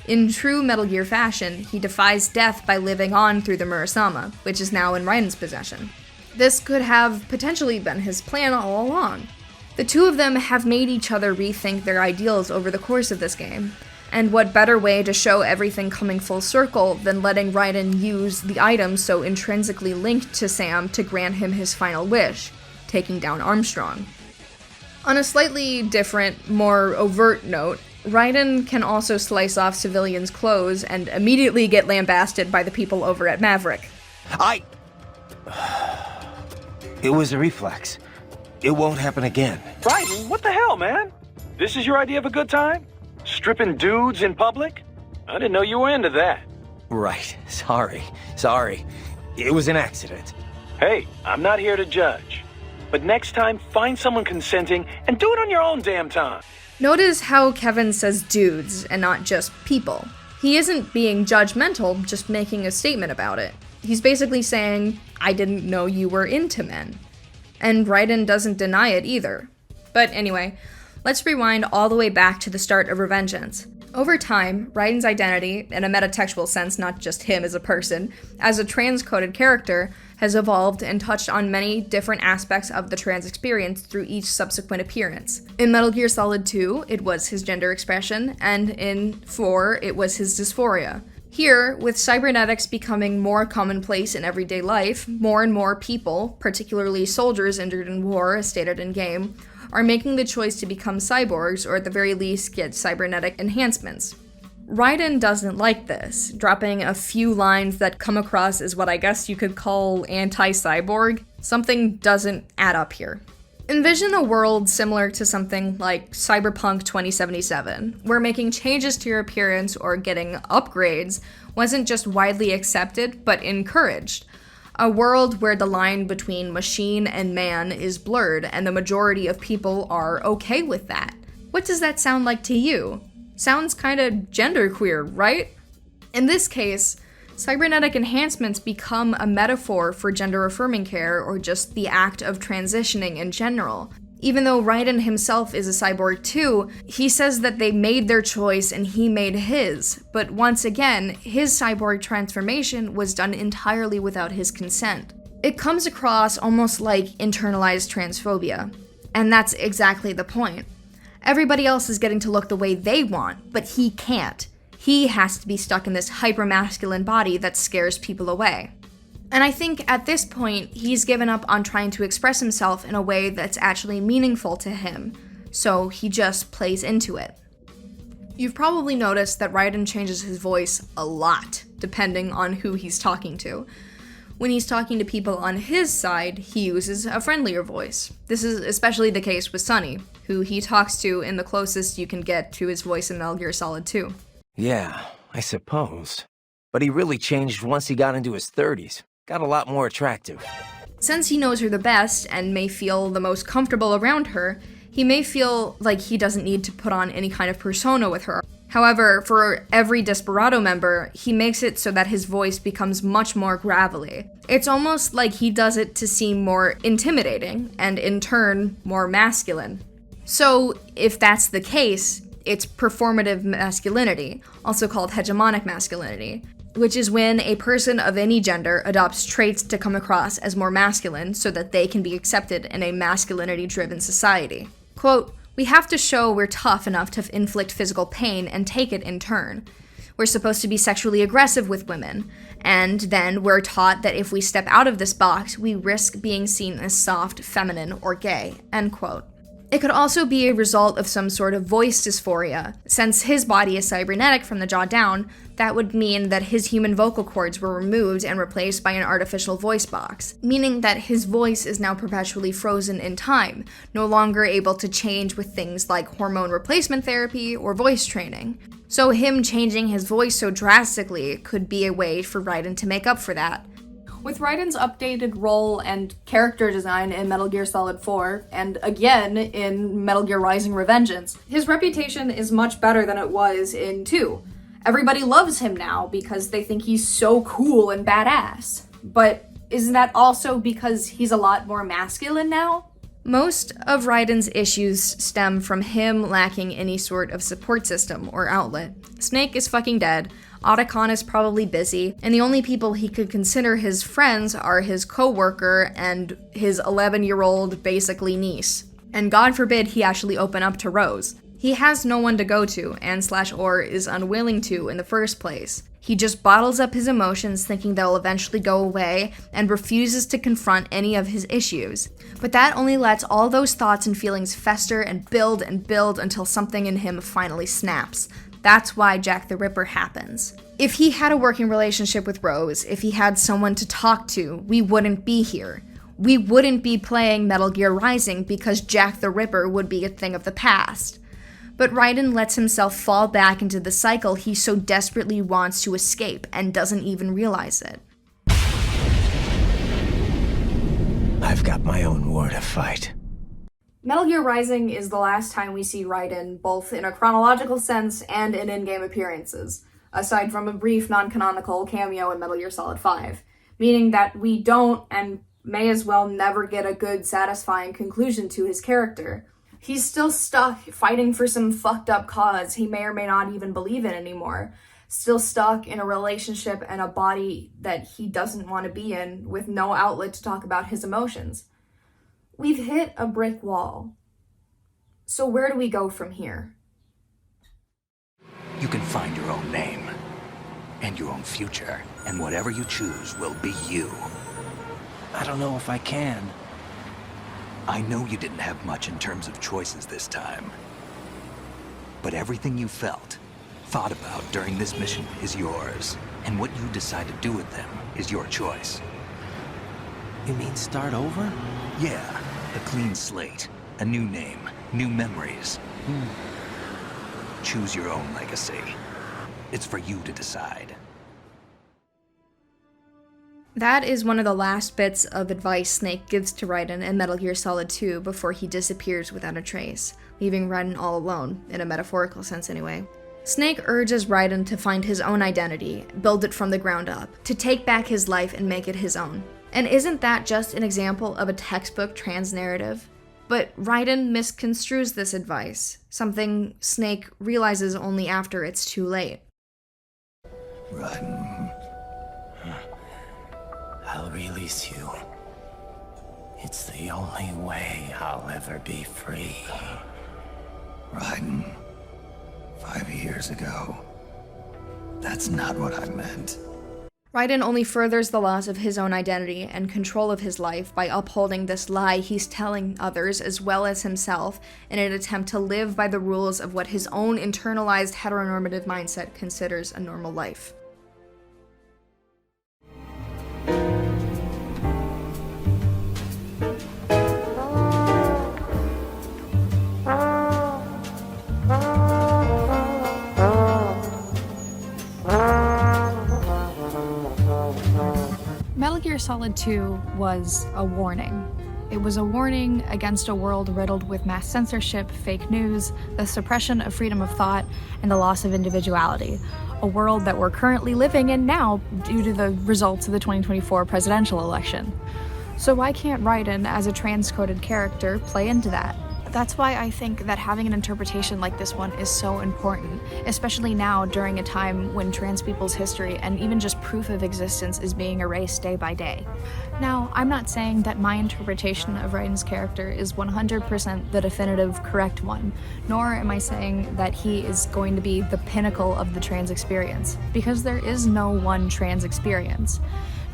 In true Metal Gear fashion, he defies death by living on through the Murasama, which is now in Raiden's possession. This could have potentially been his plan all along. The two of them have made each other rethink their ideals over the course of this game, and what better way to show everything coming full circle than letting Raiden use the item so intrinsically linked to Sam to grant him his final wish, taking down Armstrong. On a slightly different, more overt note, Raiden can also slice off civilians' clothes and immediately get lambasted by the people over at Maverick. It was a reflex. It won't happen again. Raiden, what the hell, man? This is your idea of a good time? Stripping dudes in public? I didn't know you were into that. Right. Sorry. It was an accident. Hey, I'm not here to judge. But next time, find someone consenting and do it on your own damn time. Notice how Kevin says dudes and not just people. He isn't being judgmental, just making a statement about it. He's basically saying, I didn't know you were into men. And Raiden doesn't deny it either. But anyway, let's rewind all the way back to the start of Revengeance. Over time, Raiden's identity, in a metatextual sense, not just him as a person, as a trans-coded character, has evolved and touched on many different aspects of the trans experience through each subsequent appearance. In Metal Gear Solid 2, it was his gender expression, and in 4, it was his dysphoria. Here, with cybernetics becoming more commonplace in everyday life, more and more people, particularly soldiers injured in war, as stated in-game, are making the choice to become cyborgs or at the very least get cybernetic enhancements. Raiden doesn't like this, dropping a few lines that come across as what I guess you could call anti-cyborg. Something doesn't add up here. Envision a world similar to something like Cyberpunk 2077, where making changes to your appearance or getting upgrades wasn't just widely accepted, but encouraged. A world where the line between machine and man is blurred, and the majority of people are okay with that. What does that sound like to you? Sounds kinda genderqueer, right? In this case, cybernetic enhancements become a metaphor for gender-affirming care or just the act of transitioning in general. Even though Raiden himself is a cyborg too, he says that they made their choice and he made his. But once again, his cyborg transformation was done entirely without his consent. It comes across almost like internalized transphobia. And that's exactly the point. Everybody else is getting to look the way they want, but he can't. He has to be stuck in this hyper-masculine body that scares people away. And I think at this point, he's given up on trying to express himself in a way that's actually meaningful to him, so he just plays into it. You've probably noticed that Raiden changes his voice a lot, depending on who he's talking to. When he's talking to people on his side, he uses a friendlier voice. This is especially the case with Sonny, who he talks to in the closest you can get to his voice in Metal Gear Solid 2. Yeah, I suppose. But he really changed once he got into his 30s. Got a lot more attractive. Since he knows her the best and may feel the most comfortable around her, he may feel like he doesn't need to put on any kind of persona with her. However, for every Desperado member, he makes it so that his voice becomes much more gravelly. It's almost like he does it to seem more intimidating, and in turn, more masculine. So, if that's the case, it's performative masculinity, also called hegemonic masculinity, which is when a person of any gender adopts traits to come across as more masculine so that they can be accepted in a masculinity-driven society. Quote, "We have to show we're tough enough to inflict physical pain and take it in turn. We're supposed to be sexually aggressive with women, and then we're taught that if we step out of this box, we risk being seen as soft, feminine, or gay." End quote. It could also be a result of some sort of voice dysphoria. Since his body is cybernetic from the jaw down, that would mean that his human vocal cords were removed and replaced by an artificial voice box, meaning that his voice is now perpetually frozen in time, no longer able to change with things like hormone replacement therapy or voice training. So him changing his voice so drastically could be a way for Raiden to make up for that. With Raiden's updated role and character design in Metal Gear Solid 4, and again in Metal Gear Rising: Revengeance, his reputation is much better than it was in 2. Everybody loves him now because they think he's so cool and badass. But isn't that also because he's a lot more masculine now? Most of Raiden's issues stem from him lacking any sort of support system or outlet. Snake is fucking dead, Otacon is probably busy, and the only people he could consider his friends are his co-worker and his 11-year-old, basically, niece. And God forbid he actually open up to Rose. He has no one to go to, and/or is unwilling to in the first place. He just bottles up his emotions thinking they'll eventually go away and refuses to confront any of his issues. But that only lets all those thoughts and feelings fester and build until something in him finally snaps. That's why Jack the Ripper happens. If he had a working relationship with Rose, if he had someone to talk to, we wouldn't be here. We wouldn't be playing Metal Gear Rising because Jack the Ripper would be a thing of the past. But Raiden lets himself fall back into the cycle he so desperately wants to escape and doesn't even realize it. I've got my own war to fight. Metal Gear Rising is the last time we see Raiden, both in a chronological sense and in in-game appearances, aside from a brief non-canonical cameo in Metal Gear Solid 5, meaning that we don't and may as well never get a good, satisfying conclusion to his character. He's still stuck fighting for some fucked up cause he may or may not even believe in anymore. Still stuck in a relationship and a body that he doesn't want to be in, with no outlet to talk about his emotions. We've hit a brick wall. So where do we go from here? You can find your own name, and your own future, and whatever you choose will be you. I don't know if I can. I know you didn't have much in terms of choices this time. But everything you felt, thought about during this mission is yours. And what you decide to do with them is your choice. You mean start over? Yeah, a clean slate, a new name, new memories. Choose your own legacy. It's for you to decide. That is one of the last bits of advice Snake gives to Raiden in Metal Gear Solid 2 before he disappears without a trace, leaving Raiden all alone, in a metaphorical sense anyway. Snake urges Raiden to find his own identity, build it from the ground up, to take back his life and make it his own. And isn't that just an example of a textbook trans narrative? But Raiden misconstrues this advice, something Snake realizes only after it's too late. Raiden, I'll release you. It's the only way I'll ever be free. Raiden, 5 years ago. That's not what I meant. Raiden only furthers the loss of his own identity and control of his life by upholding this lie he's telling others as well as himself in an attempt to live by the rules of what his own internalized heteronormative mindset considers a normal life. Metal Gear Solid 2 was a warning. It was a warning against a world riddled with mass censorship, fake news, the suppression of freedom of thought, and the loss of individuality. A world that we're currently living in now due to the results of the 2024 presidential election. So why can't Raiden, as a transcoded character, play into that? That's why I think that having an interpretation like this one is so important, especially now during a time when trans people's history and even just proof of existence is being erased day by day. Now, I'm not saying that my interpretation of Raiden's character is 100% the definitive correct one, nor am I saying that he is going to be the pinnacle of the trans experience, because there is no one trans experience.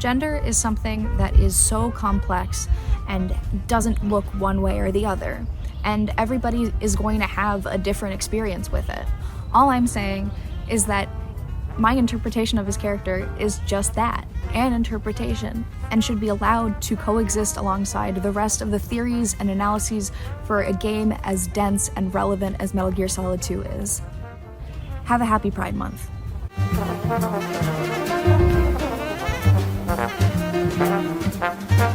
Gender is something that is so complex and doesn't look one way or the other. And everybody is going to have a different experience with it. All I'm saying is that my interpretation of his character is just that, an interpretation, and should be allowed to coexist alongside the rest of the theories and analyses for a game as dense and relevant as Metal Gear Solid 2 is. Have a happy Pride Month. Thank you.